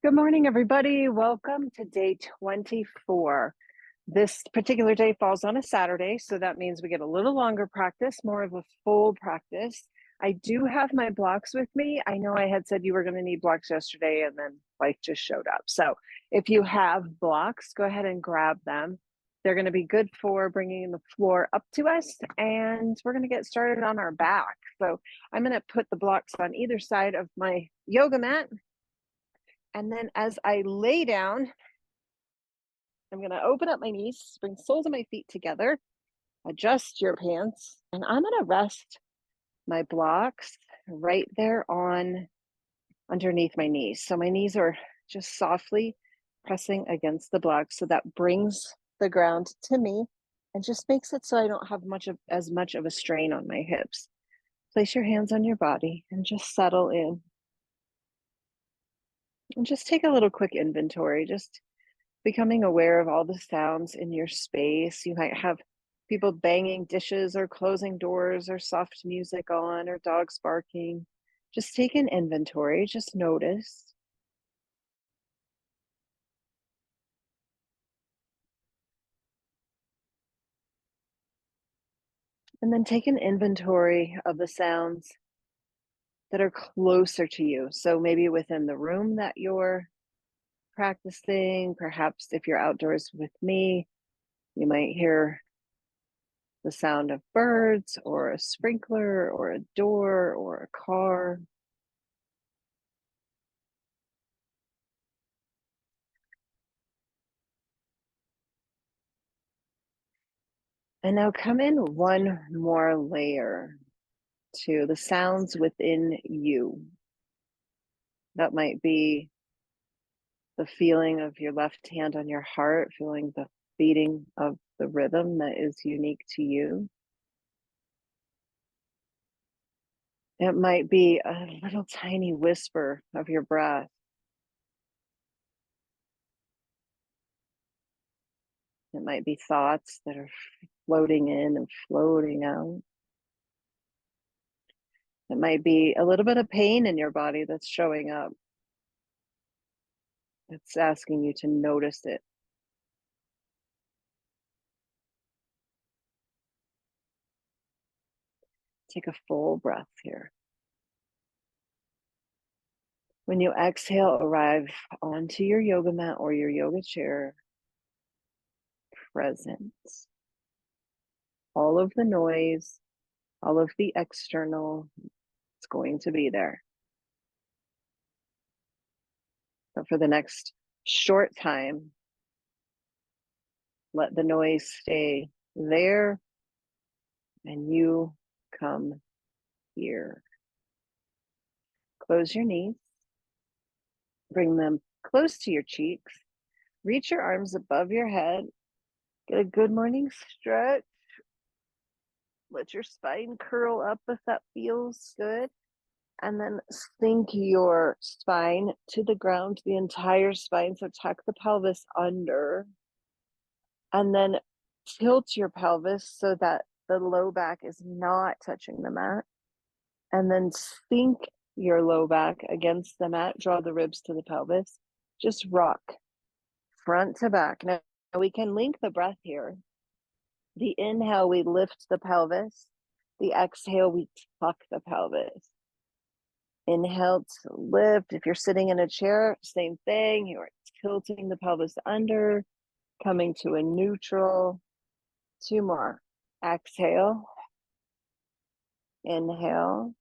Good morning, everybody. Welcome to day 24. This particular day falls on a Saturday, so that means we get a little longer practice, more of a full practice. I do have my blocks with me. I know I had said you were going to need blocks yesterday, and then life just showed up. So if you have blocks, go ahead and grab them. They're going to be good for bringing the floor up to us, and we're going to get started on our back. So I'm going to put the blocks on either side of my yoga mat. And then as I lay down, I'm going to open up my knees, bring soles of my feet together, adjust your pants, and I'm going to rest my blocks right there on underneath my knees. So my knees are just softly pressing against the blocks. So that brings the ground to me and just makes it so I don't have as much of a strain on my hips. Place your hands on your body and just settle in. And just take a little quick inventory, just becoming aware of all the sounds in your space. You might have people banging dishes or closing doors or soft music on or dogs barking. Just take an inventory, just notice. And then take an inventory of the sounds that are closer to you. So maybe within the room that you're practicing, perhaps if you're outdoors with me, you might hear the sound of birds or a sprinkler or a door or a car. And now come in one more layer to the sounds within you. That might be the feeling of your left hand on your heart, feeling the beating of the rhythm that is unique to you. It might be a little tiny whisper of your breath. It might be thoughts that are floating in and floating out. It might be a little bit of pain in your body that's showing up. It's asking you to notice it. Take a full breath here. When you exhale, arrive onto your yoga mat or your yoga chair, present. All of the noise, all of the external, it's going to be there. But for the next short time, let the noise stay there and you come here. Close your knees, bring them close to your cheeks, reach your arms above your head, get a good morning stretch. Let your spine curl up if that feels good. And then sink your spine to the ground, the entire spine. So tuck the pelvis under. And then tilt your pelvis so that the low back is not touching the mat. And then sink your low back against the mat. Draw the ribs to the pelvis. Just rock front to back. Now we can link the breath here. The inhale, we lift the pelvis. The exhale, we tuck the pelvis. Inhale to lift. If you're sitting in a chair, same thing. You are tilting the pelvis under, coming to a neutral. Two more. Exhale. Inhale.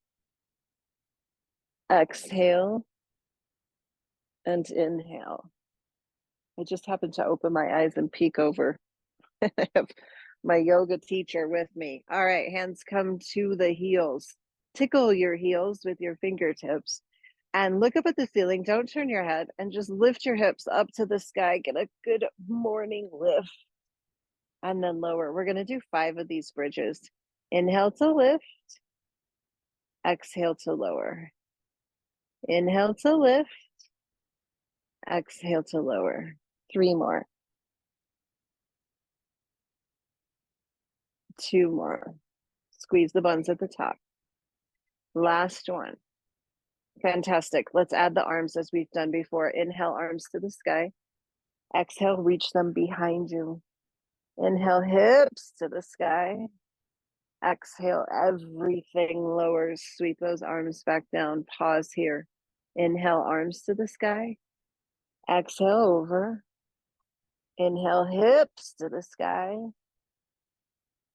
Exhale. And inhale. I just happened to open my eyes and peek over. I have my yoga teacher with me. All right, hands come to the heels. Tickle your heels with your fingertips and look up at the ceiling. Don't turn your head and just lift your hips up to the sky. Get a good morning lift and then lower. We're going to do 5 of these bridges. Inhale to lift. Exhale to lower. Inhale to lift. Exhale to lower. 3 more. 2 more. Squeeze the buns at the top. Last one. Fantastic. Let's add the arms as we've done before. Inhale, arms to the sky. Exhale, reach them behind you. Inhale, hips to the sky. Exhale, everything lowers. Sweep those arms back down. Pause here. Inhale, arms to the sky. Exhale, over. Inhale, hips to the sky.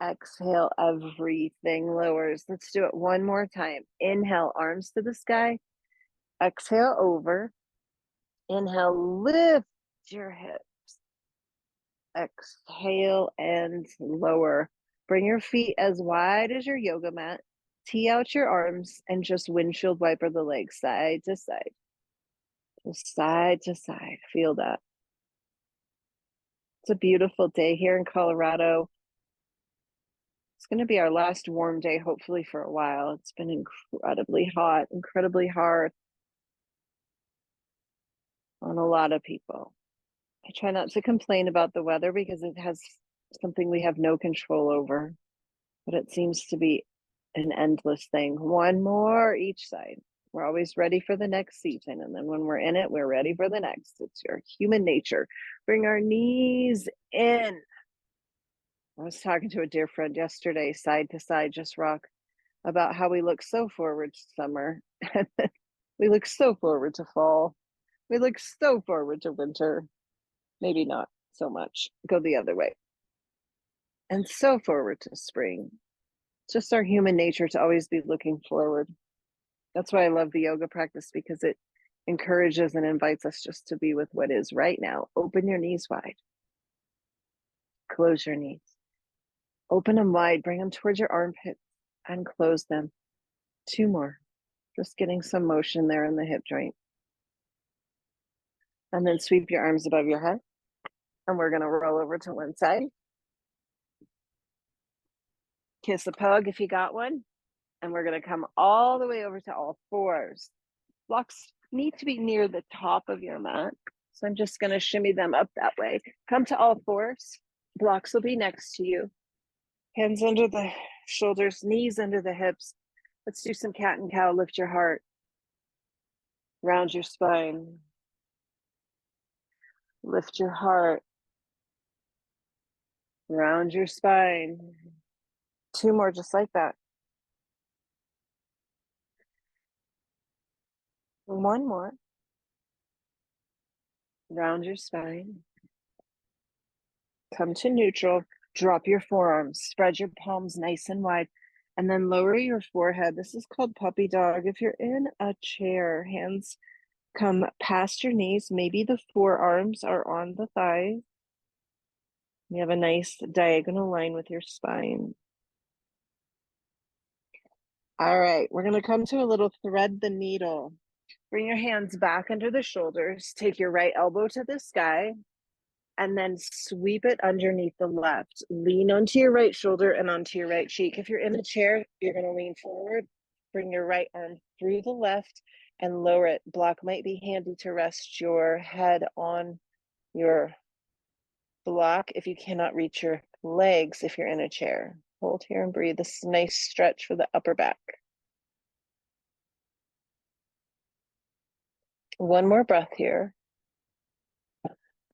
Exhale, everything lowers. Let's do it one more time. Inhale, arms to the sky. Exhale, over. Inhale, lift your hips. Exhale and lower. Bring your feet as wide as your yoga mat. Tee out your arms and just windshield wiper the legs side to side. Just side to side. Feel that. It's a beautiful day here in Colorado. It's going to be our last warm day, hopefully, for a while. It's been incredibly hot, incredibly hard on a lot of people. I try not to complain about the weather because it has something we have no control over, but it seems to be an endless thing. One more each side. We're always ready for the next season. And then when we're in it, we're ready for the next. It's your human nature. Bring our knees in. I was talking to a dear friend yesterday, side to side, just rock, about how we look so forward to summer. We look so forward to fall. We look so forward to winter. Maybe not so much. Go the other way. And so forward to spring. It's just our human nature to always be looking forward. That's why I love the yoga practice, because it encourages and invites us just to be with what is right now. Open your knees wide. Close your knees. Open them wide. Bring them towards your armpits and close them. Two more. Just getting some motion there in the hip joint. And then sweep your arms above your head. And we're going to roll over to one side. Kiss a pug if you got one. And we're going to come all the way over to all fours. Blocks need to be near the top of your mat. So I'm just going to shimmy them up that way. Come to all fours. Blocks will be next to you. Hands under the shoulders, knees under the hips. Let's do some cat and cow. Lift your heart. Round your spine. Lift your heart. Round your spine. Two more just like that. One more. Round your spine. Come to neutral. Drop your forearms. Spread your palms nice and wide. And then lower your forehead. This is called puppy dog. If you're in a chair, hands come past your knees. Maybe the forearms are on the thighs. You have a nice diagonal line with your spine. All right, we're going to come to a little thread the needle. Bring your hands back under the shoulders. Take your right elbow to the sky and then sweep it underneath the left. Lean onto your right shoulder and onto your right cheek. If you're in a chair, you're going to lean forward. Bring your right arm through the left and lower it. Block might be handy to rest your head on your block if you cannot reach your legs if you're in a chair. Hold here and breathe. This is a nice stretch for the upper back. One more breath here.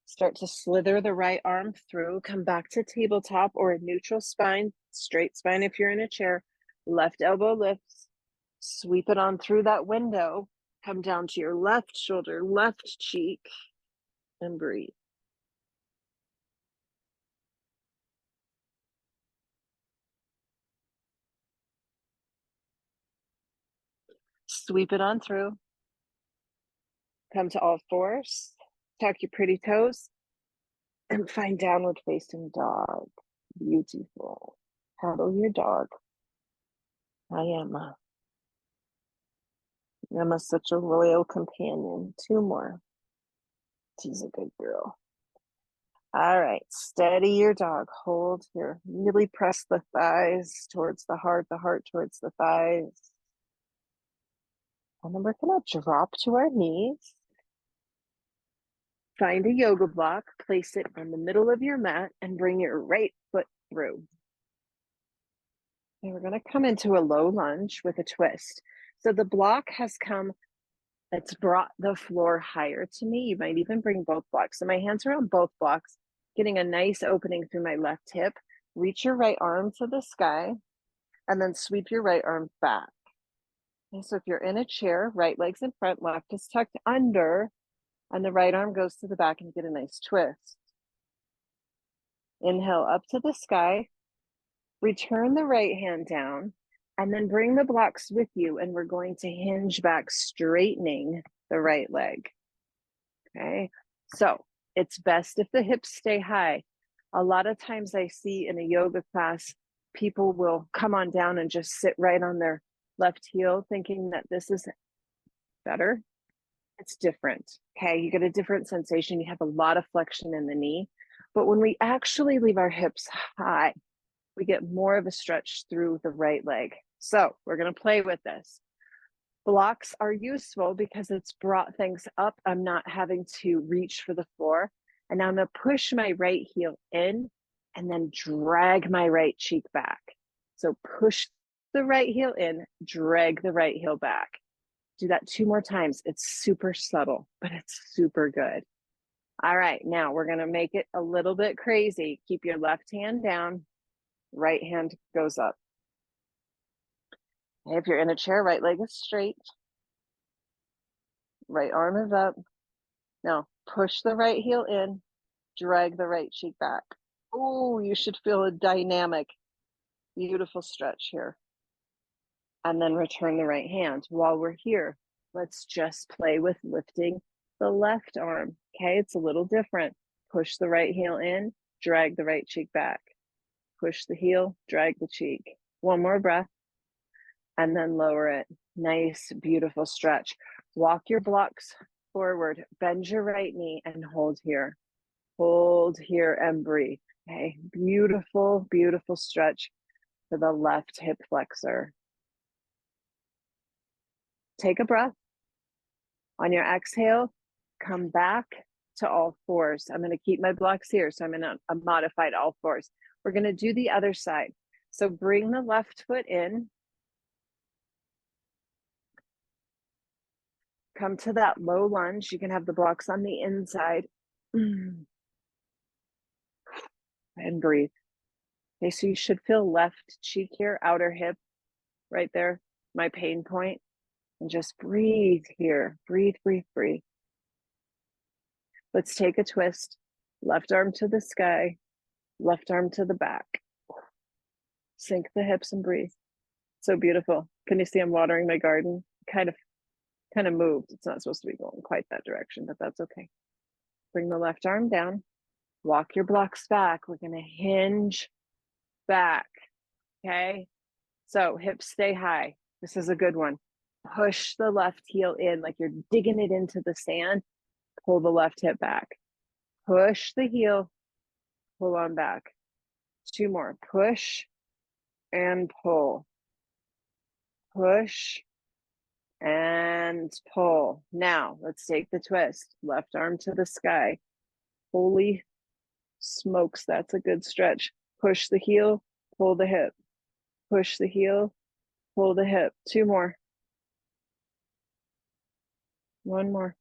Start to slither the right arm through. Come back to tabletop or a neutral spine, straight spine if you're in a chair. Left elbow lifts. Sweep it on through that window. Come down to your left shoulder, left cheek, and breathe. Sweep it on through. Come to all fours. Tuck your pretty toes. And find downward facing dog. Beautiful. Paddle your dog. Hi, Emma. Emma's such a loyal companion. Two more. She's a good girl. All right, steady your dog. Hold here. Really press the thighs towards the heart towards the thighs. And then we're going to drop to our knees. Find a yoga block, place it in the middle of your mat, and bring your right foot through. And we're going to come into a low lunge with a twist. So the block has come It's brought the floor higher to me. You might even bring both blocks. So my hands are on both blocks, getting a nice opening through my left hip. Reach your right arm to the sky and then sweep your right arm back. And so if you're in a chair, right leg's in front, left is tucked under, and the right arm goes to the back and you get a nice twist. Inhale up to the sky, return the right hand down, and then bring the blocks with you. And we're going to hinge back, straightening the right leg. Okay, so it's best if the hips stay high. A lot of times I see in a yoga class, people will come on down and just sit right on their left heel, thinking that this is better. It's different. Okay, you get a different sensation. You have a lot of flexion in the knee. But when we actually leave our hips high, we get more of a stretch through the right leg. So we're going to play with this. Blocks are useful because it's brought things up. I'm not having to reach for the floor. And now I'm going to push my right heel in and then drag my right cheek back. So push the right heel in, drag the right heel back. Do that 2 more times. It's super subtle, but it's super good. All right, now we're going to make it a little bit crazy. Keep your left hand down, right hand goes up. If you're in a chair, right leg is straight, right arm is up. Now push the right heel in, drag the right cheek back. Oh, you should feel a dynamic, beautiful stretch here. And then return the right hand. While we're here, let's just play with lifting the left arm. Okay, it's a little different. Push the right heel in, drag the right cheek back. Push the heel, drag the cheek. 1 more breath, and then lower it. Nice, beautiful stretch. Walk your blocks forward, bend your right knee and hold here. Hold here and breathe. Okay, beautiful, beautiful stretch for the left hip flexor. Take a breath. On your exhale, come back to all fours. I'm going to keep my blocks here, so I'm in a modified all fours. We're going to do the other side. So bring the left foot in. Come to that low lunge. You can have the blocks on the inside. And breathe. Okay, so you should feel left cheek here, outer hip, right there, my pain point. And just breathe here. Breathe, breathe, breathe. Let's take a twist. Left arm to the sky, left arm to the back. Sink the hips and breathe. So beautiful. Can you see I'm watering my garden? Kind of moved. It's not supposed to be going quite that direction, but that's okay. Bring the left arm down. Walk your blocks back. We're going to hinge back. Okay. So hips stay high. This is a good one. Push the left heel in like you're digging it into the sand. Pull the left hip back. Push the heel. Pull on back. 2 more. Push and pull. Push and pull. Now let's take the twist. Left arm to the sky. Holy smokes, that's a good stretch. Push the heel, pull the hip. Push the heel, pull the hip. 2 more. 1 more.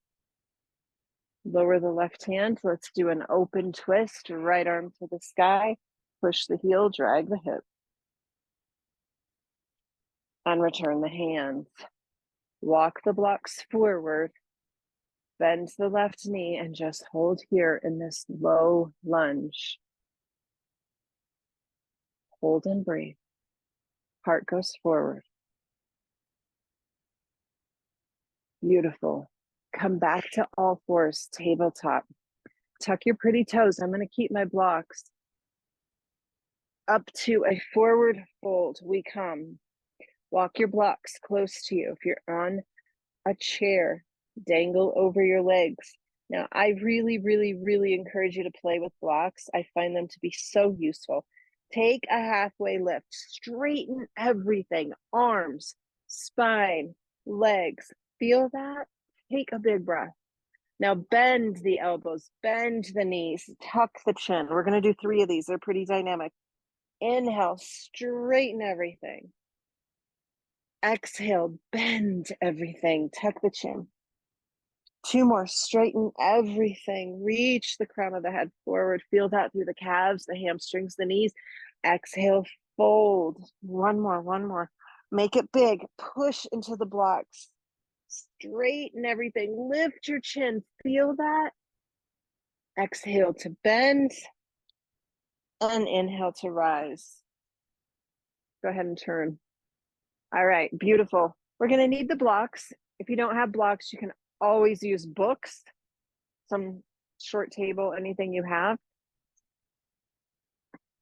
Lower the left hand. Let's do an open twist. Right arm to the sky. Push the heel, drag the hip. And return the hands. Walk the blocks forward. Bend the left knee and just hold here in this low lunge. Hold and breathe. Heart goes forward. Beautiful. Come back to all fours, tabletop. Tuck your pretty toes. I'm going to keep my blocks. Up to a forward fold, we come. Walk your blocks close to you. If you're on a chair, dangle over your legs. Now, I really, really, really encourage you to play with blocks. I find them to be so useful. Take a halfway lift. Straighten everything. Arms, spine, legs. Feel that? Take a big breath. Now bend the elbows, bend the knees, tuck the chin. We're going to do 3 of these. They're pretty dynamic. Inhale, straighten everything. Exhale, bend everything, tuck the chin. 2 more, straighten everything. Reach the crown of the head forward. Feel that through the calves, the hamstrings, the knees. Exhale, fold. 1 more, 1 more. Make it big. Push into the blocks. Straighten everything. Lift your chin. Feel that. Exhale to bend. And inhale to rise. Go ahead and turn. All right, beautiful. We're going to need the blocks. If you don't have blocks, you can always use books, some short table, anything you have.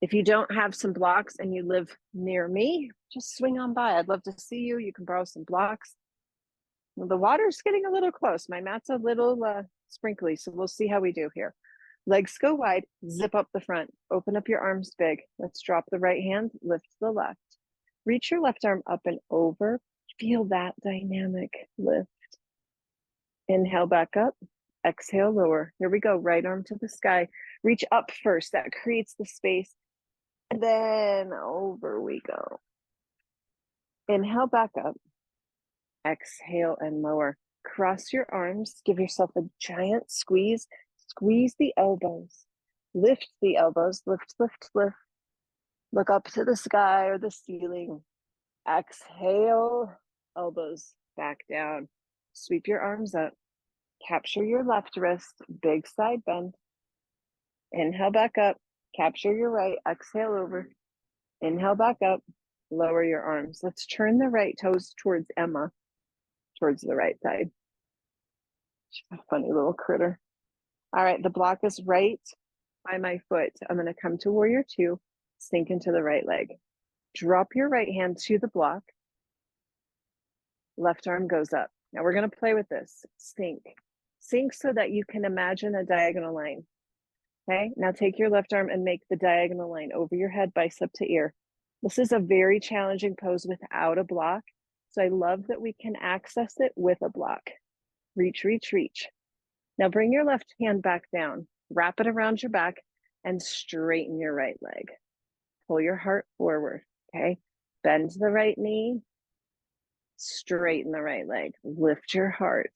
If you don't have some blocks and you live near me, just swing on by. I'd love to see you. You can borrow some blocks. Well, the water's getting a little close. My mat's a little sprinkly, so we'll see how we do here. Legs go wide, zip up the front, open up your arms big. Let's drop the right hand, lift the left. Reach your left arm up and over. Feel that dynamic lift. Inhale back up, exhale lower. Here we go, right arm to the sky. Reach up first, that creates the space. And then over we go. Inhale back up, exhale and lower. Cross your arms, give yourself a giant squeeze. Squeeze the elbows, lift the elbows, lift, lift, lift. Look up to the sky or the ceiling. Exhale, elbows back down. Sweep your arms up. Capture your left wrist, big side bend. Inhale back up, capture your right, exhale over. Inhale back up, lower your arms. Let's turn the right toes towards Emma, towards the right side. She's a funny little critter. All right, the block is right by my foot. I'm going to come to warrior 2, sink into the right leg. Drop your right hand to the block. Left arm goes up. Now we're going to play with this. Sink. Sink so that you can imagine a diagonal line. Okay, now take your left arm and make the diagonal line over your head, bicep to ear. This is a very challenging pose without a block. So I love that we can access it with a block. Reach, reach, reach. Now bring your left hand back down, wrap it around your back and straighten your right leg. Pull your heart forward, okay? Bend the right knee, straighten the right leg, lift your heart.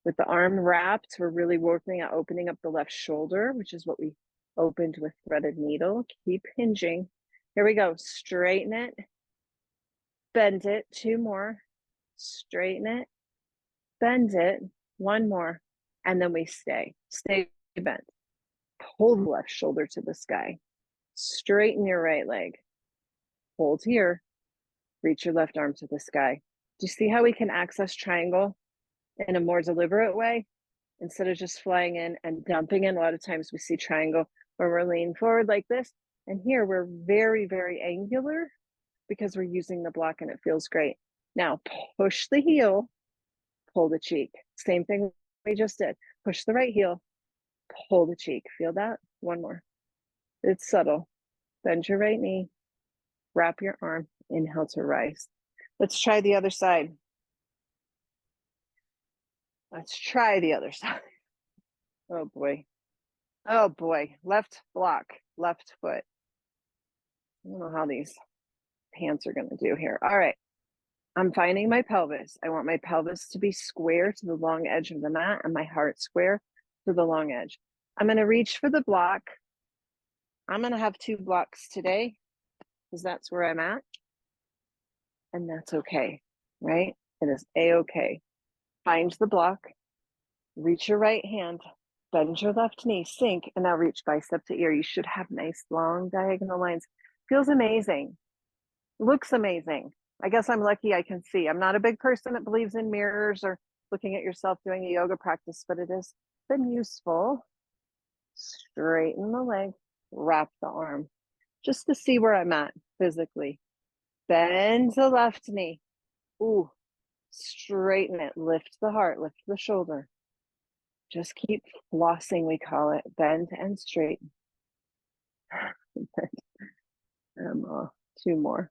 With the arm wrapped, we're really working at opening up the left shoulder, which is what we opened with threaded needle. Keep hinging. Here we go, straighten it, bend it, 2 more, straighten it, bend it, 1 more, and then we stay bent. Pull the left shoulder to the sky, straighten your right leg, hold here, reach your left arm to the sky. Do you see how we can access triangle in a more deliberate way? Instead of just flying in and dumping in, a lot of times we see triangle where we're leaning forward like this. And here we're very, very angular because we're using the block and it feels great. Now push the heel, pull the cheek. Same thing we just did. Push the right heel, pull the cheek. Feel that? 1 more. It's subtle. Bend your right knee, wrap your arm, inhale to rise. Let's try the other side. Let's try the other side. Oh boy. Oh boy. Left block, left foot. I don't know how these pants are going to do here. All right. I'm finding my pelvis. I want my pelvis to be square to the long edge of the mat and my heart square to the long edge. I'm going to reach for the block. I'm going to have 2 blocks today because that's where I'm at. And that's okay, right? It is a-okay. Find the block, reach your right hand, bend your left knee, sink, and now reach bicep to ear. You should have nice long diagonal lines. Feels amazing. Looks amazing. I guess I'm lucky I can see. I'm not a big person that believes in mirrors or looking at yourself doing a yoga practice, but it has been useful. Straighten the leg, wrap the arm, just to see where I'm at physically. Bend the left knee. Ooh, straighten it. Lift the heart, lift the shoulder. Just keep flossing, we call it. Bend and straighten. 2 more.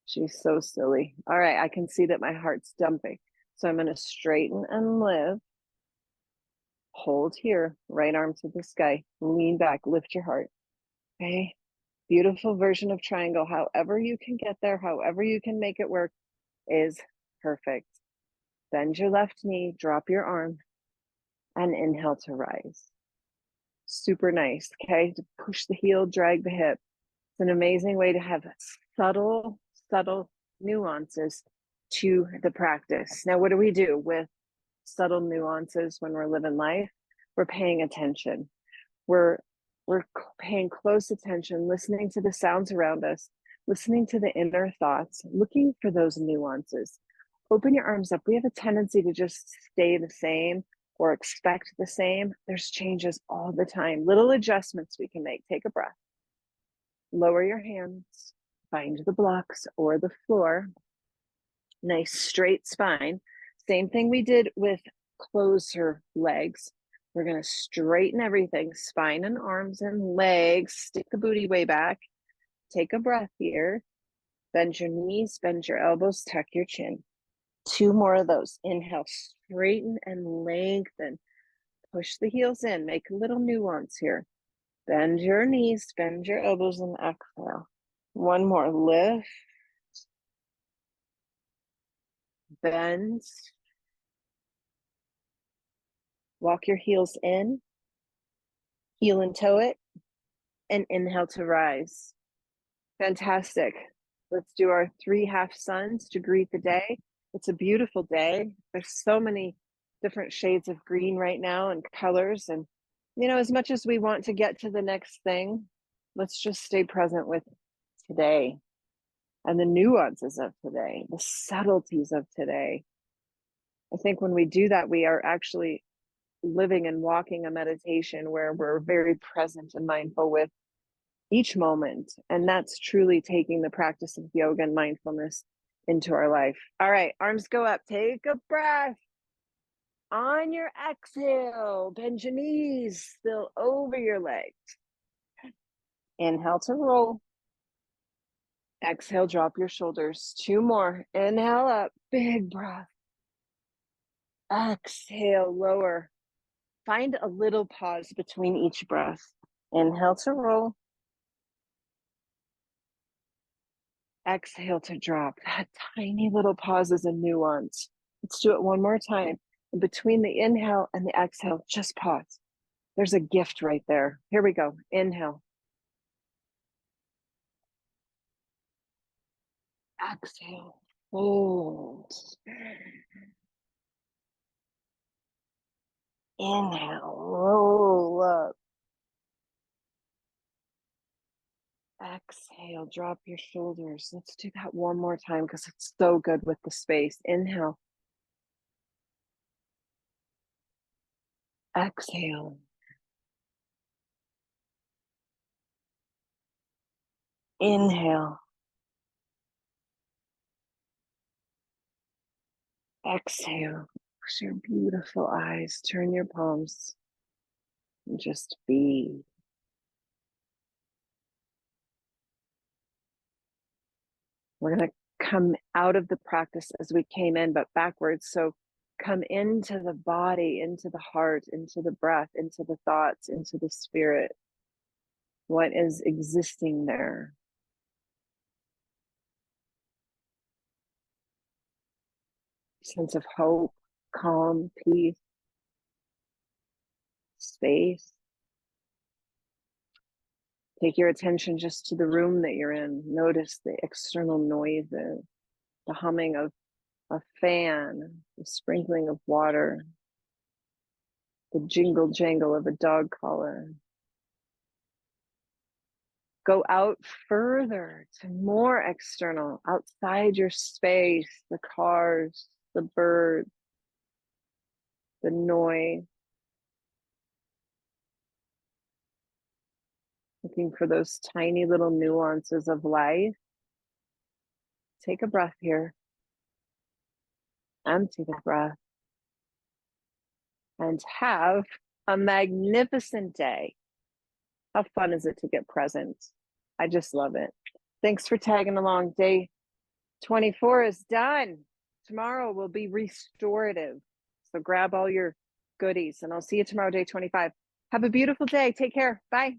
She's so silly. All right, I can see that my heart's dumping. So I'm going to straighten and lift. Hold here, right arm to the sky. Lean back, lift your heart. Okay, beautiful version of triangle. However you can get there, however you can make it work is perfect. Bend your left knee, drop your arm. and inhale to rise. Super nice. Okay, to push the heel, drag the hip. It's an amazing way to have subtle nuances to the practice. Now, what do we do with subtle nuances when we're living life? We're paying attention. We're paying close attention, listening to the sounds around us, listening to the inner thoughts, looking for those nuances. Open your arms up. We have a tendency to just stay the same or expect the same. There's changes all the time, little adjustments we can make. Take a breath. Lower your hands, find the blocks or the floor. Nice straight spine. Same thing we did with closer legs. We're going to straighten everything, spine and arms and legs. Stick the booty way back. Take a breath here. Bend your knees, bend your elbows, tuck your chin. 2 more of those. Inhale, straighten and lengthen. Push the heels in. Make a little nuance here. Bend your knees, bend your elbows, and exhale. 1 more. Lift. Bend. Walk your heels in. Heel and toe it. And inhale to rise. Fantastic. Let's do our 3 half suns to greet the day. It's a beautiful day. There's so many different shades of green right now and colors. And, you know, as much as we want to get to the next thing, let's just stay present with today and the nuances of today, the subtleties of today. I think when we do that, we are actually living and walking a meditation where we're very present and mindful with each moment. And that's truly taking the practice of yoga and mindfulness into our life. All right, arms go up. Take a breath. On your exhale, bend your knees, still over your legs. Inhale to roll. Exhale, drop your shoulders. 2 more. Inhale up, big breath. Exhale, lower. Find a little pause between each breath. Inhale to roll. Exhale to drop. That tiny little pause is a nuance. Let's do it 1 more time. And between the inhale and the exhale, just pause. There's a gift right there. Here we go. Inhale. Exhale. Hold. Inhale. Roll up. Exhale. Drop your shoulders. Let's do that 1 more time because it's so good with the space. Inhale. Exhale. Inhale. Exhale. Close your beautiful eyes. Turn your palms and just be. We're going to come out of the practice as we came in, but backwards. So come into the body, into the heart, into the breath, into the thoughts, into the spirit. What is existing there? Sense of hope, calm, peace, space. Take your attention just to the room that you're in. Notice the external noises, the humming of a fan, the sprinkling of water, the jingle jangle of a dog collar. Go out further to more external, outside your space, the cars, the birds, the noise. Looking for those tiny little nuances of life. Take a breath here. Empty the breath. And have a magnificent day. How fun is it to get present? I just love it. Thanks for tagging along. Day 24 is done. Tomorrow will be restorative. So grab all your goodies and I'll see you tomorrow, day 25. Have a beautiful day. Take care. Bye.